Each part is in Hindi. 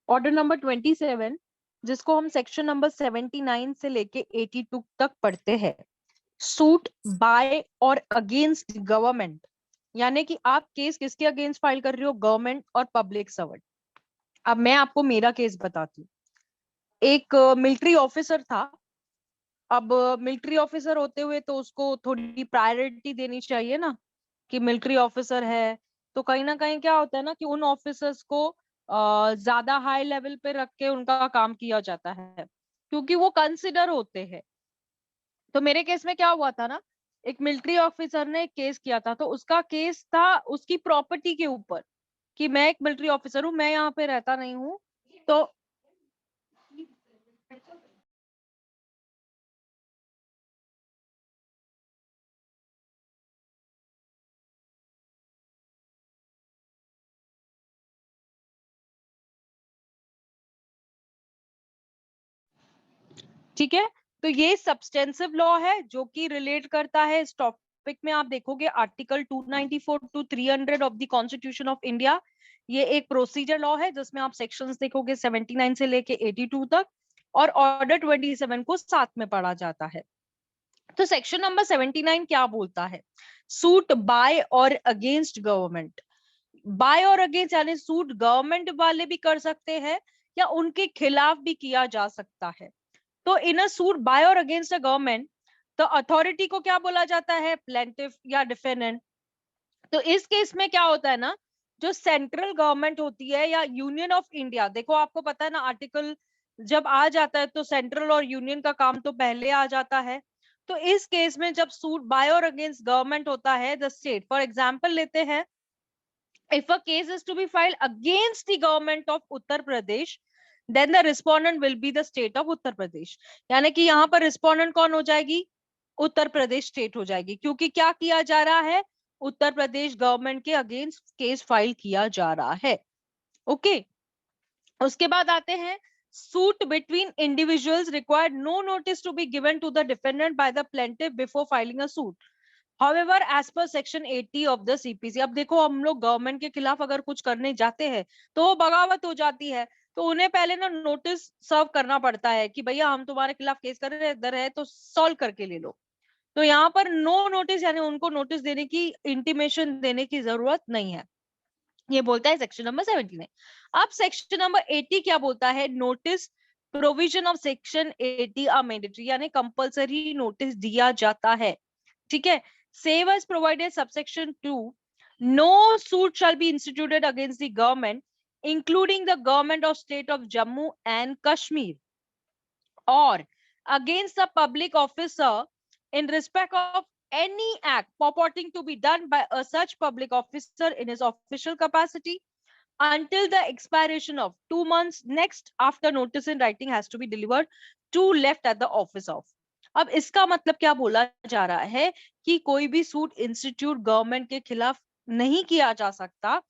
ऑर्डर नंबर 27, जिसको हम सेक्शन नंबर 79 से लेके 82 तक पढ़ते हैं, सूट बाय और अगेंस्ट गवर्नमेंट, यानी कि आप केस किसके अगेंस्ट फाइल कर रहे हो, गवर्नमेंट और पब्लिक सर्वेंट। अब मैं आपको मेरा केस बताती हूँ। एक मिलिट्री ऑफिसर था। अब मिलिट्री ऑफिसर होते हुए तो उसको थोड़ी प्रायोरिटी देनी चाहिए ना, कि मिलिट्री ऑफिसर है तो कहीं ना कहीं क्या होता है ना कि उन ऑफिसर्स को ज्यादा हाई लेवल पे रख के उनका काम किया जाता है, क्योंकि वो कंसिडर होते हैं। तो मेरे केस में क्या हुआ था ना, एक मिलिट्री ऑफिसर ने एक केस किया था, तो उसका केस था उसकी प्रॉपर्टी के ऊपर, कि मैं एक मिलिट्री ऑफिसर हूँ, मैं यहाँ पे रहता नहीं हूँ। तो ठीक है, तो ये सब्सटेंसिव लॉ है जो कि रिलेट करता है इस टॉपिक में। आप देखोगे article 294 to 300 of the constitution of India. ये एक प्रोसीजर लॉ है जिसमें आप सेक्शंस देखोगे 79 से लेके 82 तक, और ऑर्डर 27 को साथ में पढ़ा जाता है। तो सेक्शन नंबर 79 क्या बोलता है, सूट बाय और अगेंस्ट गवर्नमेंट। बाय और अगेंस्ट यानी सूट गवर्नमेंट वाले भी कर सकते हैं या उनके खिलाफ भी किया जा सकता है। तो इन अ सूट बाय और अगेंस्ट अ गवर्नमेंट, तो अथॉरिटी को क्या बोला जाता है, प्लेंटिफ या डिफेंडेंट। तो इस केस में क्या होता है ना, जो सेंट्रल गवर्नमेंट होती है या यूनियन ऑफ इंडिया, देखो आपको पता है ना, आर्टिकल जब आ जाता है तो सेंट्रल और यूनियन का काम तो पहले आ जाता है। तो इस केस में जब सूट बाय और अगेंस्ट गवर्नमेंट होता है, द स्टेट, फॉर एग्जांपल लेते हैं, if a case is to be filed against the government of Uttar Pradesh, then the respondent will be the state of Uttar Pradesh। यानी कि यहाँ पर रिस्पोंडेंट कौन हो जाएगी, उत्तर प्रदेश स्टेट हो जाएगी, क्योंकि क्या किया जा रहा है, उत्तर प्रदेश गवर्नमेंट के अगेंस्ट केस फाइल किया जा रहा है। ओके, उसके बाद आते हैं, suit between individuals required no notice to be given to the defendant by the plaintiff before filing a suit, however as per section 80 of the CPC. अब देखो हम लोग गवर्नमेंट के खिलाफ अगर कुछ करने जाते हैं तो वो बगावत हो जाती है, तो उन्हें पहले ना नोटिस सर्व करना पड़ता है कि भैया हम तुम्हारे खिलाफ केस कर रहे हैं, इधर है तो सॉल्व करके ले लो। तो यहाँ पर नो नोटिस यानी उनको नोटिस देने की, इंटीमेशन देने की जरूरत नहीं है, ये बोलता है सेक्शन नंबर 79। अब सेक्शन नंबर 80 क्या बोलता है, notice provision of section 80 are mandatory, यानी कंपलसरी नोटिस दिया जाता है। ठीक है, save as provided subsection 2, no suit shall be instituted against the government, including the government of state of Jammu and Kashmir, or against a public officer in respect of any act purporting to be done by a such public officer in his official capacity until the expiration of 2 months next after notice in writing has to be delivered to left at the office of। अब इसका मतलब क्या बोला जा रहा है कि कोई भी सूट इंस्टीट्यूट गवर्नमेंट के खिलाफ नहीं किया जा सकता,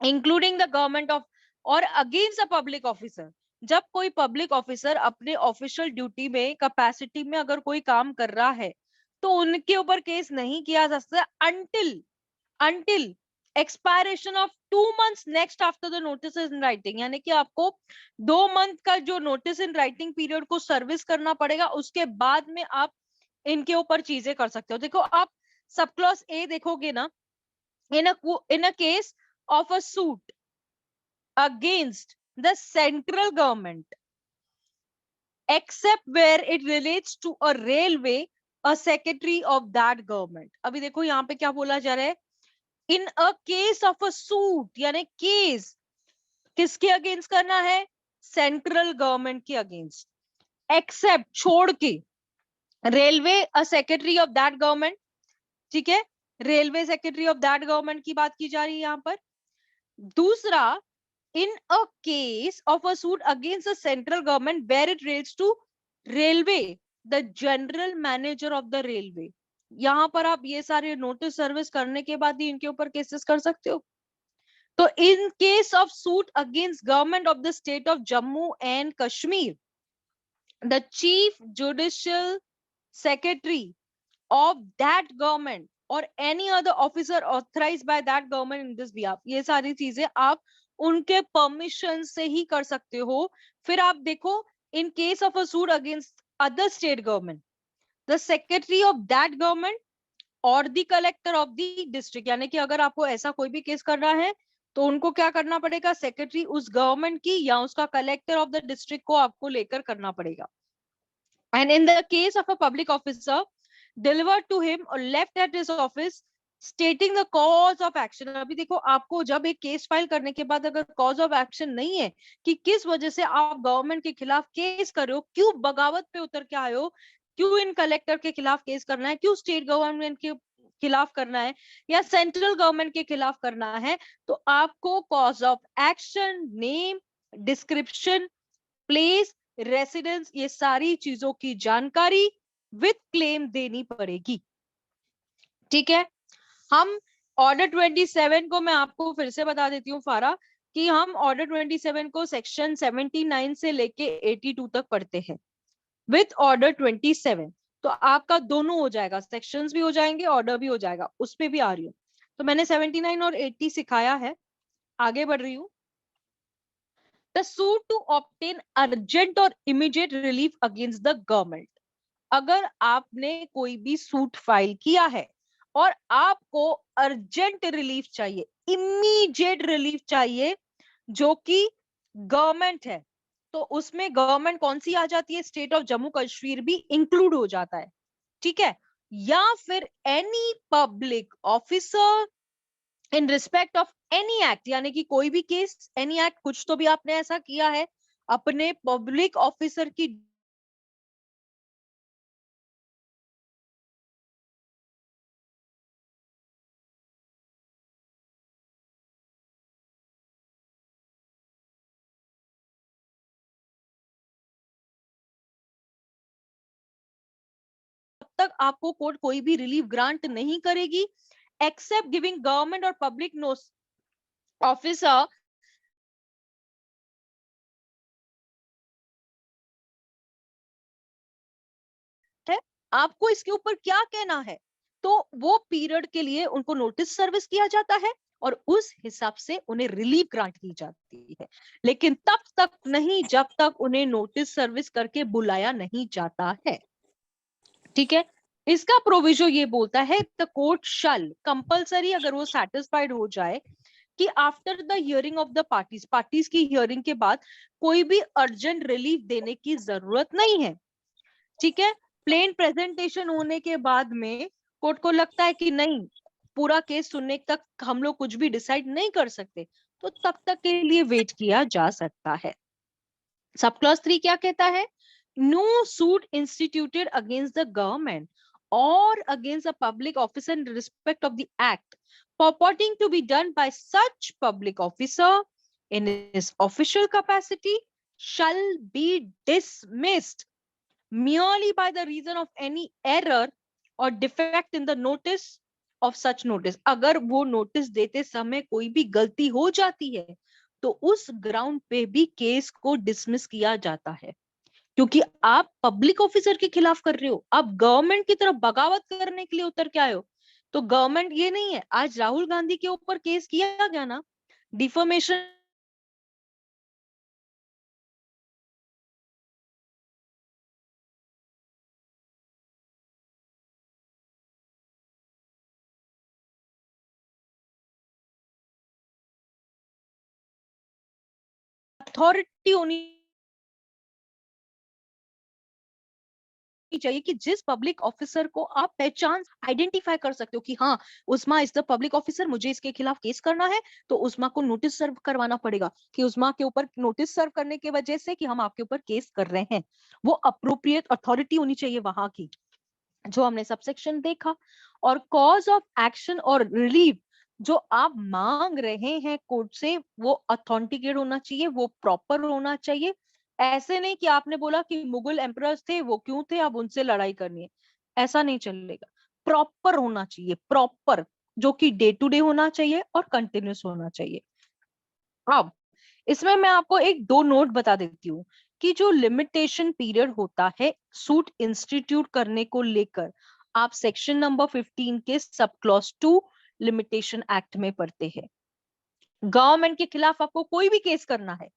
इंक्लूडिंग द गवर्नमेंट ऑफ, और अगेंस्ट अ पब्लिक ऑफिसर, जब कोई पब्लिक ऑफिसर अपने ऑफिशियल ड्यूटी में कैपेसिटी में अगर कोई काम कर रहा है तो उनके ऊपर केस नहीं किया जा सकता until expiration of 2 months next after the notice in writing, यानी कि आपको 2 मंथ का जो नोटिस इन राइटिंग पीरियड को सर्विस करना पड़ेगा, उसके बाद में आप इनके ऊपर चीजें कर सकते हो। देखो आप सब क्लॉज ए देखोगे ना, in a case of a suit against the central government except where it relates to a railway, a secretary of that government। अभी देखो यहाँ पे क्या बोला जा रहा है, in a case of a suit, यानी केस किसके अगेंस्ट करना है, सेंट्रल गवर्नमेंट के अगेंस्ट, एक्सेप्ट छोड़ के, railway a secretary of that government. ठीक है, railway secretary of that government की बात की जा रही है यहाँ पर। दूसरा, in a case of a suit against the central government where it relates to railway, the general manager of the railway, यहां पर आप ये सारे नोटिस सर्विस करने के बाद ही इनके ऊपर केसेस कर सकते हो। तो इन case of suit against government of the state of Jammu and Kashmir, the chief judicial secretary of that government or any other officer authorized by that government in this behalf, ये सारी चीजें आप उनके परमिशन से ही कर सकते हो। फिर आप देखो, in case of a suit against other state government, the secretary of that government और the collector of the district, यानी कि अगर आपको ऐसा कोई भी केस करना है तो उनको क्या करना पड़ेगा, सेक्रेटरी उस गवर्नमेंट की या उसका कलेक्टर ऑफ द डिस्ट्रिक्ट को आपको लेकर करना पड़ेगा। And in the case of a public officer delivered to him और left at his office stating the cause of action. अभी देखो, आपको जब एक केस फाइल करने के बाद अगर कॉज ऑफ एक्शन नहीं है कि किस वजह से आप गवर्नमेंट के खिलाफ केस कर रहे हो, क्यों बगावत पे उतर के आए हो, क्यों इन कलेक्टर के खिलाफ केस करना है, क्यों स्टेट गवर्नमेंट के खिलाफ करना है या सेंट्रल गवर्नमेंट के खिलाफ करना है, तो आपको cause of action, name, description, place, residence, ये सारी चीजों की जानकारी विद क्लेम देनी पड़ेगी। ठीक है, हम ऑर्डर 27 को मैं आपको फिर से बता देती हूँ फारा, कि हम ऑर्डर 27 को सेक्शन 79 से लेके 82 तक पढ़ते हैं विथ ऑर्डर 27। तो आपका दोनों हो जाएगा, सेक्शंस भी हो जाएंगे, ऑर्डर भी हो जाएगा, उस पे भी आ रही हूँ। तो मैंने 79 और 80 सिखाया है, आगे बढ़ रही हूँ। The suit to obtain urgent और immediate relief against the government. अगर आपने कोई भी सूट फाइल किया है और आपको अर्जेंट रिलीफ चाहिए, इमीडिएट रिलीफ चाहिए, जो कि गवर्नमेंट है, तो उसमें गवर्नमेंट कौन सी आ जाती है, स्टेट ऑफ जम्मू कश्मीर भी इंक्लूड हो जाता है। ठीक है, या फिर any public officer in respect of any act, यानी कि कोई भी केस, एनी एक्ट, कुछ तो भी आपने ऐसा किया है अपने पब्लिक ऑफिसर की तक आपको कोर्ट कोई भी रिलीफ ग्रांट नहीं करेगी, एक्सेप्ट गिविंग गवर्नमेंट और पब्लिक ऑफिसर है। आपको इसके ऊपर क्या कहना है, तो वो पीरियड के लिए उनको नोटिस सर्विस किया जाता है और उस हिसाब से उन्हें रिलीफ ग्रांट की जाती है, लेकिन तब तक नहीं जब तक उन्हें नोटिस सर्विस करके बुलाया नहीं जाता है। ठीक है, इसका प्रोविजो ये बोलता है द कोर्ट शल कंपलसरी, अगर वो सेटिस्फाइड हो जाए कि after the hearing of the parties, parties की हियरिंग के बाद कोई भी अर्जेंट रिलीफ देने की जरूरत नहीं है। ठीक है, प्लेन प्रेजेंटेशन होने के बाद में कोर्ट को लगता है कि नहीं, पूरा केस सुनने तक हम लोग कुछ भी डिसाइड नहीं कर सकते, तो तब तक के लिए वेट किया जा सकता है। सब क्लॉज 3 क्या कहता है, no suit instituted against the government और against a public officer in respect of the act purporting to be done by such public officer in his official capacity shall be dismissed merely by the reason of any error or defect in the notice of such notice। अगर वो नोटिस देते समय कोई भी गलती हो जाती है तो उस ग्राउंड पे भी केस को डिसमिस किया जाता है, क्योंकि आप पब्लिक ऑफिसर के खिलाफ कर रहे हो, आप गवर्नमेंट की तरफ बगावत करने के लिए उतर के आए हो। तो गवर्नमेंट ये नहीं है, आज राहुल गांधी के ऊपर केस किया गया ना, डिफॉर्मेशन अथॉरिटी होनी चाहिए कि जिस पब्लिक ऑफिसर को आप पहचान आइडेंटिफाई कर सकते हो कि हाँ, उस्मा इज द पब्लिक ऑफिसर, मुझे इसके खिलाफ केस करना है, तो उस्मा को नोटिस सर्व करवाना पड़ेगा कि उस्मा के ऊपर नोटिस सर्व करने की वजह से कि हम आपके ऊपर केस कर रहे हैं, वो अप्रोप्रिएट अथॉरिटी होनी चाहिए वहां की, जो हमने सबसेक्शन देखा। और कॉज ऑफ एक्शन और रिलीफ जो आप मांग रहे हैं कोर्ट से, वो अथेंटिकेट होना चाहिए, वो प्रॉपर होना चाहिए। ऐसे नहीं कि आपने बोला कि मुगल एम्परर्स थे, वो क्यों थे, अब उनसे लड़ाई करनी है, ऐसा नहीं चलेगा। प्रॉपर होना चाहिए, प्रॉपर, जो कि डे टू डे होना चाहिए और कंटिन्यूस होना चाहिए। अब इसमें मैं आपको एक दो नोट बता देती हूँ कि जो लिमिटेशन पीरियड होता है सूट इंस्टीट्यूट करने को लेकर, आप सेक्शन नंबर 15 के सब क्लॉज 2 लिमिटेशन एक्ट में पढ़ते हैं। गवर्नमेंट के खिलाफ आपको कोई भी केस करना है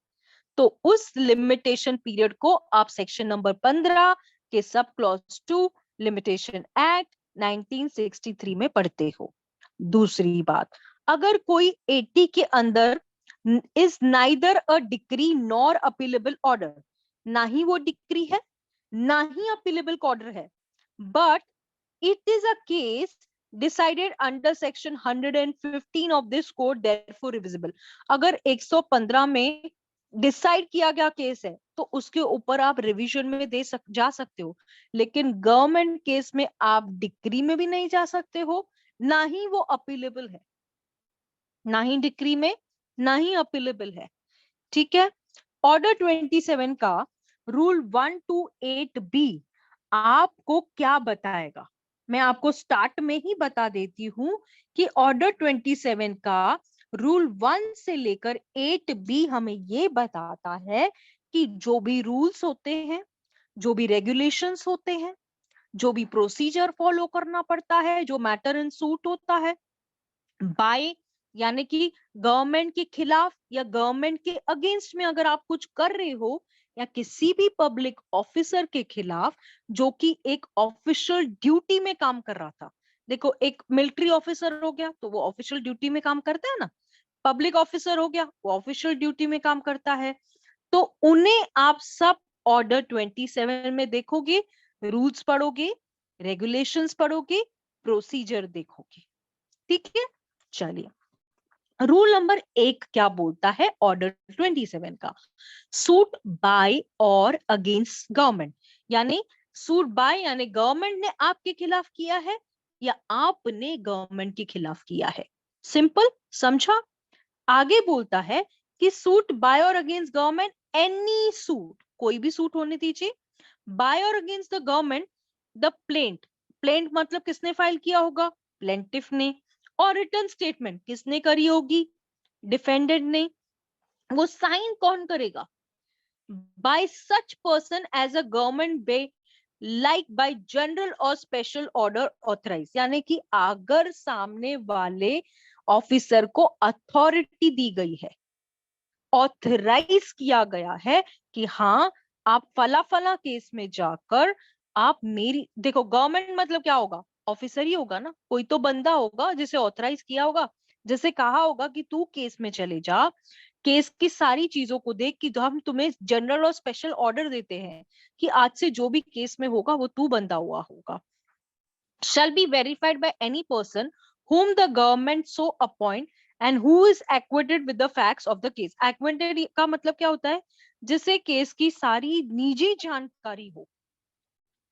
तो उस लिमिटेशन पीरियड को आप सेक्शन नंबर 15 के सब क्लॉज 2 लिमिटेशन एक्ट 1963 में पढ़ते हो। दूसरी बात, अगर कोई 80 के अंदर is neither a decree nor appealable order, ना ही वो डिक्री है ना ही अपीलेबल ऑर्डर है, but it is a case decided under section 115 of this code therefore reversible। अगर 115 में डिसाइड किया गया केस है तो उसके ऊपर आप रिवीजन में जा सकते हो, लेकिन गवर्नमेंट केस में आप डिक्री में भी नहीं जा सकते हो, ना ही वो अपीलेबल है, ना ही डिक्री में ना ही अपीलेबल है। ठीक है। ऑर्डर 27 का रूल 128B आपको क्या बताएगा, मैं आपको स्टार्ट में ही बता देती हूं कि ऑर्डर 27 का रूल 1 से लेकर 8B हमें ये बताता है कि जो भी रूल्स होते हैं, जो भी रेगुलेशंस होते हैं, जो भी प्रोसीजर फॉलो करना पड़ता है, जो मैटर इन सूट होता है, बाय यानी कि गवर्नमेंट के खिलाफ या गवर्नमेंट के अगेंस्ट में अगर आप कुछ कर रहे हो, या किसी भी पब्लिक ऑफिसर के खिलाफ जो कि एक ऑफिशियल ड्यूटी में काम कर रहा था। देखो, एक मिलिट्री ऑफिसर हो गया तो वो ऑफिशियल ड्यूटी में काम करता है ना, पब्लिक ऑफिसर हो गया वो ऑफिशियल ड्यूटी में काम करता है, तो उन्हें आप सब ऑर्डर 27 में देखोगे, रूल्स पढ़ोगे, रेगुलेशंस पढ़ोगे, प्रोसीजर देखोगे। ठीक है। चलिए, रूल नंबर 1 क्या बोलता है ऑर्डर 27 का, सूट बाय और अगेंस्ट गवर्नमेंट, यानी सूट बाय यानी गवर्नमेंट ने आपके खिलाफ किया है या आपने गवर्नमेंट के खिलाफ किया है। सिंपल, समझा। आगे बोलता है कि सूट बाय और अगेंस्ट गवर्नमेंट, एनी सूट, कोई भी सूट होने दीजिए, बाय और against the government, the plaint, plaint मतलब किसने फाइल किया होगा, प्लेंटिफ ने, और रिटर्न स्टेटमेंट किसने करी होगी, डिफेंडेंट ने, वो साइन कौन करेगा, by such person as a government be like by general और स्पेशल ऑर्डर ऑथराइज, यानी कि अगर सामने वाले ऑफिसर को अथॉरिटी दी गई है, ऑथराइज किया गया है कि हाँ आप फला फला केस में जाकर आप मेरी, देखो गवर्नमेंट मतलब क्या होगा, ऑफिसर ही होगा ना, कोई तो बंदा होगा जिसे ऑथराइज किया होगा, जैसे कहा होगा कि तू केस में चले जा, केस की सारी चीजों को देख कि हम तुम्हें जनरल और स्पेशल ऑर्डर देते हैं कि आज से जो भी केस में होगा वो तू बंदा हुआ होगा। shall be verified by any person whom the government so appoint and who is acquainted with the facts of the case। acquainted का मतलब क्या होता है, जिसे केस की सारी निजी जानकारी हो।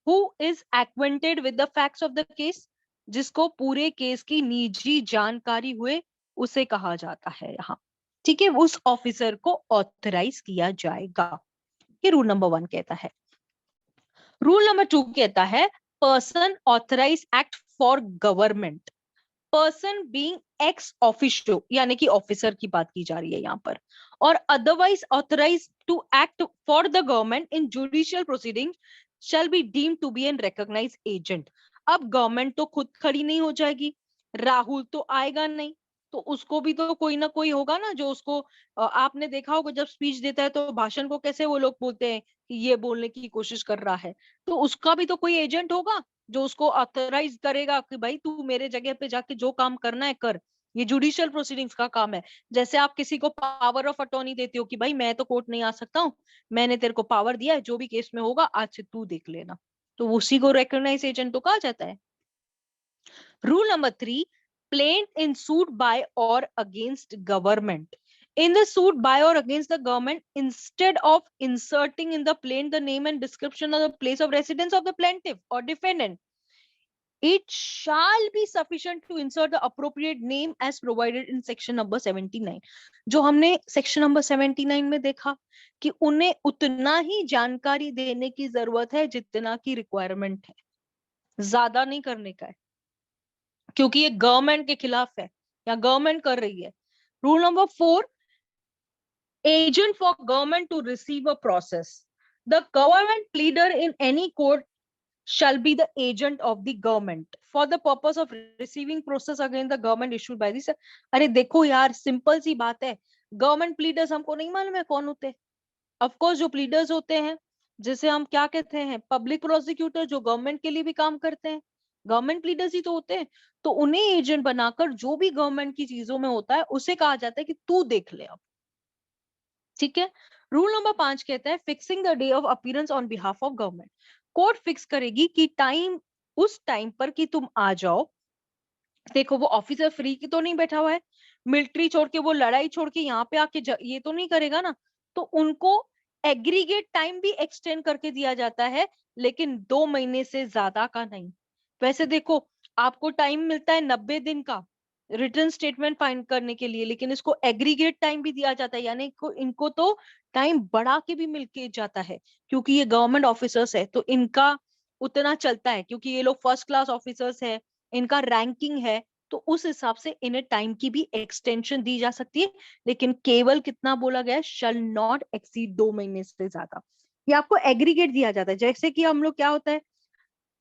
who is acquainted with the facts of the case, जिसको पूरे केस की निजी जानकारी हुए, उसे कहा जाता है यहाँ। ठीक है, उस ऑफिसर को ऑथराइज किया जाएगा, ये रूल नंबर 1 कहता है। रूल नंबर 2 कहता है person authorise act for government, person being ex officio, यानी कि ऑफिसर की बात की जा रही है यहाँ पर, और otherwise authorise to act for the government in judicial proceeding shall be deemed to be an recognised agent. अब गवर्नमेंट तो खुद खड़ी नहीं हो जाएगी, राहुल तो आएगा नहीं, तो उसको भी तो कोई ना कोई होगा ना जो उसको, आपने देखा होगा जब स्पीच देता है तो भाषण को कैसे वो लोग बोलते हैं कि ये बोलने की कोशिश कर रहा है, तो उसका भी तो कोई एजेंट होगा जो उसको ऑथराइज करेगा कि भाई तू मेरे जगह पे जाके जो काम करना है कर। ये जुडिशियल प्रोसीडिंग्स का काम है। जैसे आप किसी को पावर ऑफ अटॉर्नी देते हो कि भाई मैं तो कोर्ट नहीं आ सकता हूँ, मैंने तेरे को पावर दिया है, जो भी केस में होगा आज से तू देख लेना, तो उसी को रिकॉग्नाइज एजेंट तो कहा जाता है। Rule number 3, plaint in suit by or against government, in the suit by or against the government, instead of inserting in the plaint the name and description of the place of residence of the plaintiff or defendant, it shall be sufficient to insert the appropriate name as provided in section number 79। जो हमने सेक्शन नंबर 79 में देखा कि उन्हें उतना ही जानकारी देने की जरूरत है जितना की रिक्वायरमेंट है, ज्यादा नहीं करने का है, क्योंकि ये गवर्नमेंट के खिलाफ है या गवर्नमेंट कर रही है। Rule number 4, agent for government to receive a process, the government pleader in any court shall be the agent of the government for the purpose of receiving process against the government issued by this। अरे देखो यार, सिंपल सी बात है, गवर्नमेंट प्लीडर्स हमको नहीं मालूम है कौन होते हैं? ऑफ कोर्स जो प्लीडर्स होते हैं, जिसे हम क्या कहते हैं, पब्लिक प्रोसिक्यूटर, जो गवर्नमेंट के लिए भी काम करते हैं, गवर्नमेंट प्लीडर्स ही तो होते हैं। तो उन्हें एजेंट बनाकर जो भी गवर्नमेंट की चीजों में होता है उसे कहा जाता है कि तू देख ले अब। ठीक है। रूल नंबर 5 कहता है fixing the day of appearance on behalf of government. Court fix करेगी कि टाइम, उस टाइम पर कि तुम आ जाओ। देखो वो ऑफिसर फ्री की तो नहीं बैठा हुआ है, मिलिट्री छोड़ के, वो लड़ाई छोड़ के यहाँ पे आके ये तो नहीं करेगा ना। तो उनको एग्रीगेट टाइम भी एक्सटेंड करके दिया जाता है, लेकिन 2 महीने से ज्यादा का नहीं। वैसे देखो, आपको टाइम मिलता है 90 दिन का रिटर्न स्टेटमेंट फाइंड करने के लिए, लेकिन इसको एग्रीगेट टाइम भी दिया जाता है, यानी इनको तो टाइम बढ़ा के भी मिल के जाता है, क्योंकि ये गवर्नमेंट ऑफिसर्स है तो इनका उतना चलता है, क्योंकि ये लोग फर्स्ट क्लास ऑफिसर्स है, इनका रैंकिंग है, तो उस हिसाब से इन्हें टाइम की भी एक्सटेंशन दी जा सकती है, लेकिन केवल कितना बोला गया है, शल नॉट एक्सीड 2 महीने से ज्यादा। ये आपको एग्रीगेट दिया जाता है, जैसे कि हम लोग क्या होता है,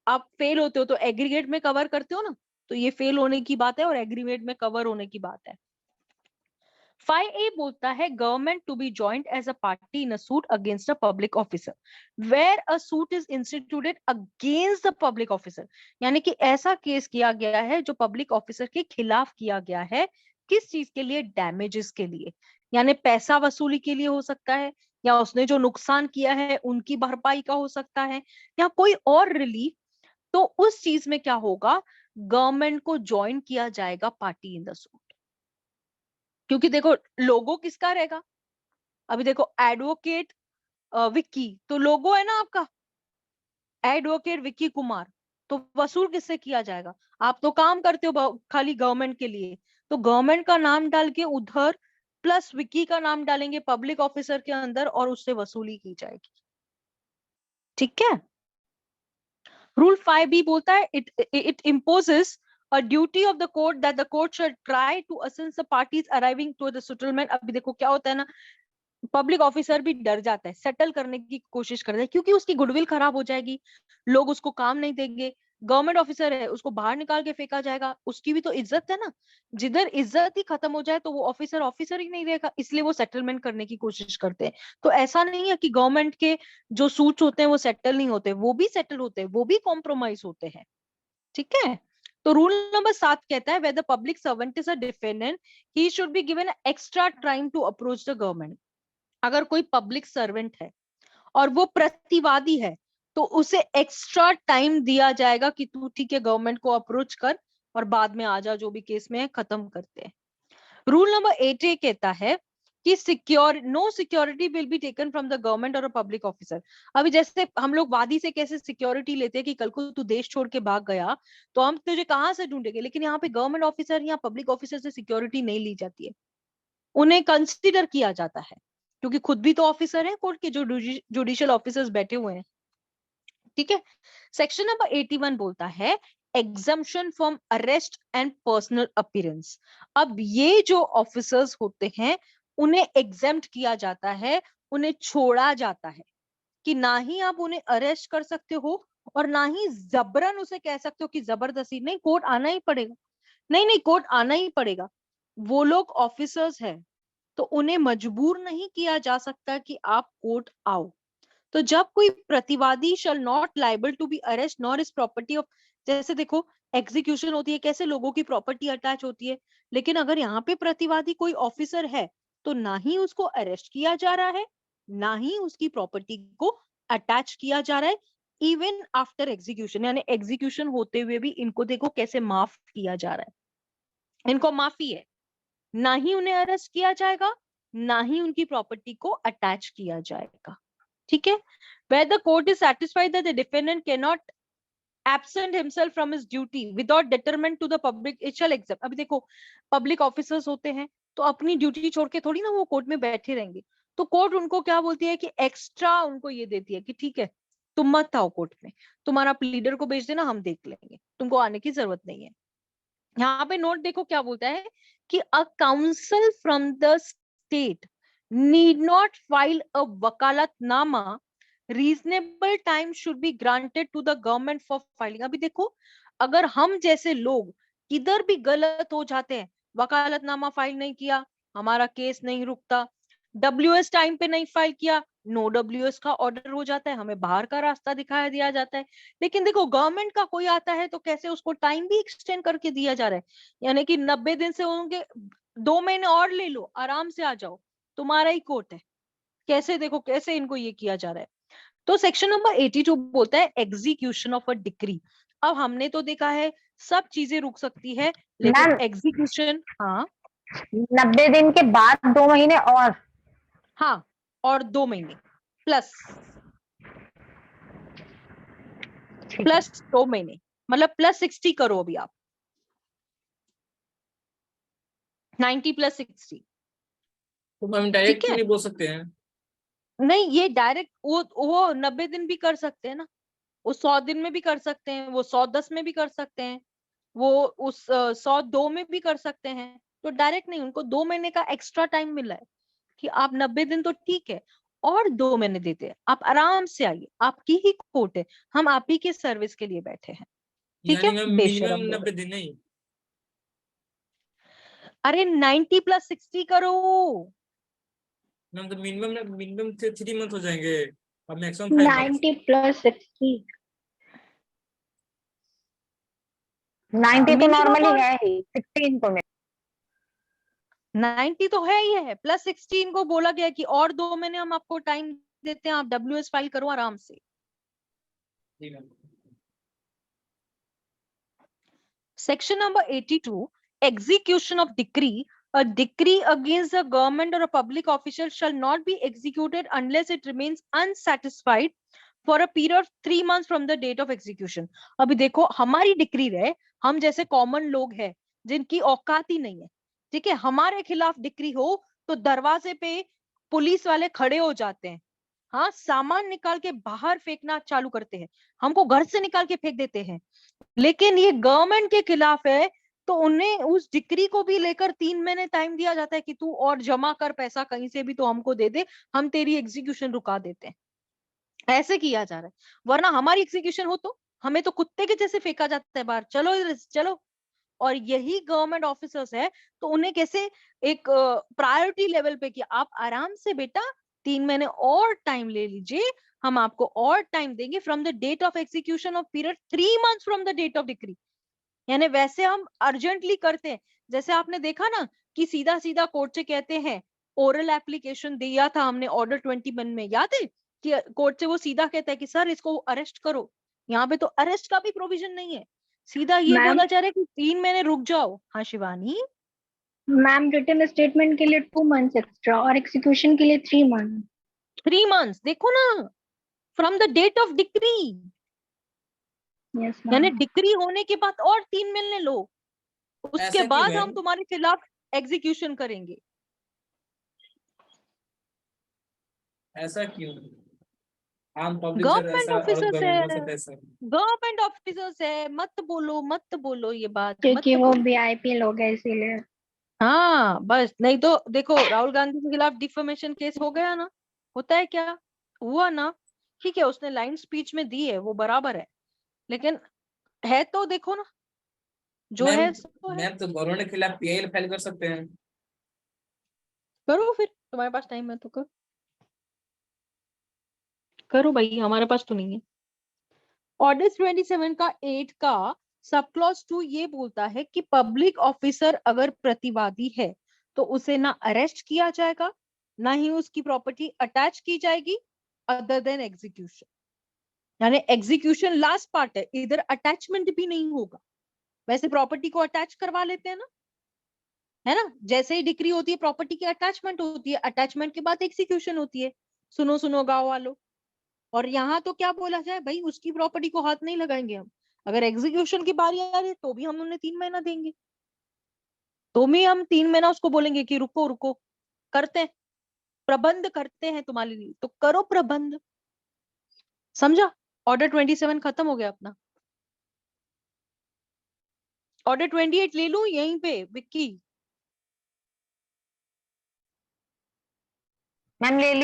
आप फेल होते हो तो एग्रीगेट में कवर करते हो ना, तो ये फेल होने की बात है और एग्रीगेट में कवर होने की बात है। 5A बोलता है government to be joint as a party in a suit against a public officer where a suit is instituted against the public officer. यानी कि ऐसा केस किया गया है जो पब्लिक ऑफिसर के खिलाफ किया गया है, किस चीज के लिए, डैमेजेस के लिए, यानी पैसा वसूली के लिए हो सकता है, या उसने जो नुकसान किया है उनकी भरपाई का हो सकता है, या कोई और रिलीफ। तो उस चीज में क्या होगा, गवर्नमेंट को ज्वाइन किया जाएगा पार्टी इन द सूट। क्योंकि देखो लोगो किसका रहेगा, अभी देखो एडवोकेट विक्की, तो लोगो है ना आपका, एडवोकेट विक्की कुमार, तो वसूल किससे किया जाएगा? आप तो काम करते हो खाली गवर्नमेंट के लिए, तो गवर्नमेंट का नाम डाल के उधर प्लस विक्की का नाम डालेंगे पब्लिक ऑफिसर के अंदर और उससे वसूली की जाएगी। ठीक है। रूल 5B बोलता है it imposes a duty of the court that the court should try to assist the parties arriving to the settlement। अभी देखो क्या होता है ना, पब्लिक ऑफिसर भी डर जाता है, सेटल करने की कोशिश करता है, क्योंकि उसकी गुडविल खराब हो जाएगी, लोग उसको काम नहीं देंगे, गवर्नमेंट ऑफिसर है उसको बाहर निकाल के फेंका जाएगा, उसकी भी तो इज्जत है ना। जिधर इज्जत ही खत्म हो जाए तो वो ऑफिसर ऑफिसर ही नहीं रहेगा, इसलिए वो सेटलमेंट करने की कोशिश करते हैं। तो ऐसा नहीं है कि गवर्नमेंट के जो सूट्स होते हैं वो सेटल नहीं होते, वो भी सेटल होते हैं, वो भी कॉम्प्रोमाइज होते हैं। ठीक है। तो रूल नंबर 7 कहता है where the public servant is a defendant he should be given extra time to approach the government. अगर कोई पब्लिक सर्वेंट है और वो प्रतिवादी है, तो उसे एक्स्ट्रा टाइम दिया जाएगा कि तू ठीक है गवर्नमेंट को अप्रोच कर और बाद में आ जा, जो भी केस में है खत्म करते हैं। रूल नंबर 8 ये कहता है कि no security will be taken from the government और अ पब्लिक ऑफिसर। अभी जैसे हम लोग वादी से कैसे सिक्योरिटी लेते हैं कि कल को तू देश छोड़ के भाग गया तो हम तुझे कहां से ढूंढेंगे, लेकिन यहाँ पे गवर्नमेंट ऑफिसर या पब्लिक ऑफिसर से सिक्योरिटी नहीं ली जाती है, उन्हें कंसिडर किया जाता है, क्योंकि खुद भी तो ऑफिसर है कोर्ट के, जो जुडिशियल ऑफिसर्स बैठे हुए हैं। ठीक है। सेक्शन नंबर 81 बोलता है exemption from arrest and personal appearance. अब ये जो ऑफिसर्स होते हैं उन्हें एग्जेम्प्ट किया जाता है, उन्हें छोड़ा जाता है, कि ना ही आप उन्हें अरेस्ट कर सकते हो और ना ही जबरन उसे कह सकते हो कि जबरदस्ती, नहीं कोर्ट आना ही पड़ेगा, नहीं नहीं कोर्ट आना ही पड़ेगा। वो लोग ऑफिसर्स हैं तो उन्हें मजबूर नहीं किया जा सकता कि आप कोर्ट आओ। तो जब कोई प्रतिवादी shall not liable to be arrest nor is property of, जैसे देखो एग्जीक्यूशन होती है कैसे लोगों की प्रॉपर्टी अटैच होती है, लेकिन अगर यहाँ पे प्रतिवादी कोई ऑफिसर है तो ना ही उसको अरेस्ट किया जा रहा है, ना ही उसकी प्रॉपर्टी को अटैच किया जा रहा है, इवन आफ्टर एग्जीक्यूशन, यानी एग्जीक्यूशन होते हुए भी इनको देखो कैसे माफ किया जा रहा है, इनको माफी है, ना ही उन्हें अरेस्ट किया जाएगा, ना ही उनकी प्रॉपर्टी को अटैच किया जाएगा। ठीक है। Where the court is satisfied that the defendant cannot absent himself from his duty without detriment to the public, it shall accept। अभी देखो पब्लिक ऑफिसर्स होते हैं तो अपनी ड्यूटी छोड़ के थोड़ी ना वो कोर्ट में बैठे रहेंगे, तो कोर्ट उनको क्या बोलती है कि एक्स्ट्रा उनको ये देती है कि ठीक है तुम मत आओ कोर्ट में, तुम्हारा प्लीडर को भेज देना, हम देख लेंगे, तुमको आने की जरूरत नहीं है। यहाँ पे नोट देखो क्या बोलता है कि a council from the state need not file a vakalatnama reasonable time should be granted to the government for filing. अभी देखो, अगर हम जैसे लोग किधर भी गलत हो जाते हैं, वकालतनामा फाइल नहीं किया, हमारा केस नहीं रुकता, WS टाइम पे नहीं फाइल किया, नो WS का ऑर्डर हो जाता है, हमें बाहर का रास्ता दिखाया दिया जाता है। लेकिन देखो, गवर्नमेंट का कोई आता है तो कैसे उसको टाइम भी एक्सटेंड करके दिया जा रहा है, यानी कि 90 दिन से होंगे, 2 महीने और ले लो, आराम से आ जाओ, तुम्हारा ही कोर्ट है। कैसे, देखो कैसे इनको ये किया जा रहा है। तो सेक्शन नंबर 82 बोलता है एग्जीक्यूशन ऑफ अ डिक्री। अब हमने तो देखा है सब चीजें रुक सकती है, लेकिन मैम एग्जीक्यूशन, हाँ 90 दिन के बाद 2 महीने और। हाँ, और 2 महीने प्लस ठीक है। 2 महीने, मतलब +60 करो अभी आप, 90 + 60। तो मैम ठीक डायरेक्ट क्यों है, नहीं बोल सकते हैं? नहीं ये डायरेक्ट, वो 90 दिन भी कर सकते हैं ना, वो 100 दिन में भी कर सकते हैं, वो 110 में भी कर सकते हैं, वो उस 102 में भी कर सकते हैं। तो डायरेक्ट नहीं, उनको 2 महीने का एक्स्ट्रा टाइम मिला है कि आप 90 दिन तो ठीक है, और 2 महीने देते हैं, आप आराम से आइए, आपकी ही कोर्ट है, हम आप ही के सर्विस के लिए बैठे हैं। ठीक यानी है, मैम मिनिमम बेशरम लोग। 90 दिन नहीं? अरे 90 + 60 करो। मैम तो मिनिमम 3 मंथ हो जाएंगे, अब मैक्सिमम 5 मंथ। 90 + 60, 90 तो मिनिमम नॉर्मली और है ही, 16 को में। 90 तो है ही है, +16 को बोला गया कि और 2 महीने हम आपको टाइम देते हैं, आप WS फाइल करो आराम से। जी ma'am. Section number 82, execution of decree. A decree against the government or a public official shall not be executed unless it remains unsatisfied for a period of 3 months from the date of execution. अभी देखो, हमारी डिक्री रहे, हम जैसे कॉमन लोग हैं जिनकी औकात ही नहीं है, ठीक है, हमारे खिलाफ डिक्री हो तो दरवाजे पे पुलिस वाले खड़े हो जाते हैं, हाँ, सामान निकाल के बाहर फेंकना चालू करते हैं, हमको घर से निकाल के फेंक देते हैं। लेकिन ये गवर्नमेंट के खिलाफ है, तो उन्हें उस डिक्री को भी लेकर 3 महीने टाइम दिया जाता है कि तू और जमा कर पैसा कहीं से भी, तो हमको दे दे, हम तेरी एग्जीक्यूशन रुका देते हैं। ऐसे किया जा रहा है, वरना हमारी एग्जीक्यूशन हो तो हमें तो कुत्ते के जैसे फेंका जाता है बाहर, चलो इधर से, चलो। और यही गवर्नमेंट ऑफिसर्स है, तो उन्हें कैसे एक प्रायोरिटी लेवल पे कि आप आराम से बेटा 3 महीने और टाइम ले लीजिए, हम आपको और टाइम देंगे from the date of execution of period 3 months from the date of decree. यानी वैसे हम अर्जेंटली करते हैं, जैसे आपने देखा ना कि सीधा सीधा कोर्ट से कहते हैं, ओरल एप्लीकेशन दिया था हमने ऑर्डर 21 में, याद है कि कोर्ट से वो सीधा कहता है कि सर इसको अरेस्ट करो। यहाँ पे तो अरेस्ट का भी प्रोविजन नहीं है, सीधा ये मैम बोला जा रहा है कि 3 महीने रुक जाओ। हाँ शिवानी। मैम रिटन स्टेटमेंट के लिए 2 मंथ्स एक्स्ट्रा और एग्जीक्यूशन के लिए 3 मंथ। 3 मंथ्स देखो ना, from the date of decree, yes यानी मैम। डिक्री होने के बाद और 3 महीने लो, उसके ऐसा क्यों बाद हम मैम? तुम्हारे खिलाफ एग्जीक्यूशन करेंगे। ऐसा क्यों? आम पब्लिक से गवर्नमेंट ऐसा और ऑफिसर्स है, गवर्नमेंट से ऐसा? गवर्नमेंट ऑफिसर्स है, मत बोलो मत बोलो ये बात, क्योंकि मत वो बोलो। VIP लोग है इसीलिए। हाँ बस, नहीं तो देखो राहुल गांधी के खिलाफ डिफेमेशन केस हो गया ना, होता है क्या, हुआ ना, ठीक है, उसने लाइन स्पीच में दी है, वो बराबर है, लेकिन है तो देखो ना, जो मैम है सो है। मैम तो गवर्नमेंट के खिलाफ PIL फाइल कर सकते हैं। करो फिर, तुम्हारे पास टाइम है तो करो, करो भाई, हमारे पास तो नहीं है। ऑर्डर 27 का 8 का सब क्लॉज 2 ये बोलता है कि पब्लिक ऑफिसर अगर प्रतिवादी है तो उसे ना अरेस्ट किया जाएगा, ना ही उसकी प्रॉपर्टी अटैच की जाएगी अदर देन एग्जीक्यूशन। यानी एग्जीक्यूशन लास्ट पार्ट है, इधर अटैचमेंट भी नहीं होगा। वैसे प्रॉपर्टी को अटैच करवा लेते हैं ना, है ना, जैसे ही डिक्री होती है प्रॉपर्टी की अटैचमेंट होती है, अटैचमेंट के बाद एग्जीक्यूशन होती है। सुनो सुनो गांव वालों, और यहाँ तो क्या बोला जाए भाई, उसकी प्रॉपर्टी को हाथ नहीं लगाएंगे हम, अगर एग्जीक्यूशन की बारी आ रही है तो भी हम उन्हें 3 महीना देंगे, तो भी हम 3 महीना उसको बोलेंगे कि रुको रुको, करते हैं, प्रबंध करते हैं तुम्हारे लिए, तो करो प्रबंध। समझा? ऑर्डर 27 खत्म हो गया अपना। ऑर्डर 28 ले लूं यहीं पे विक्की? मैम ले ली।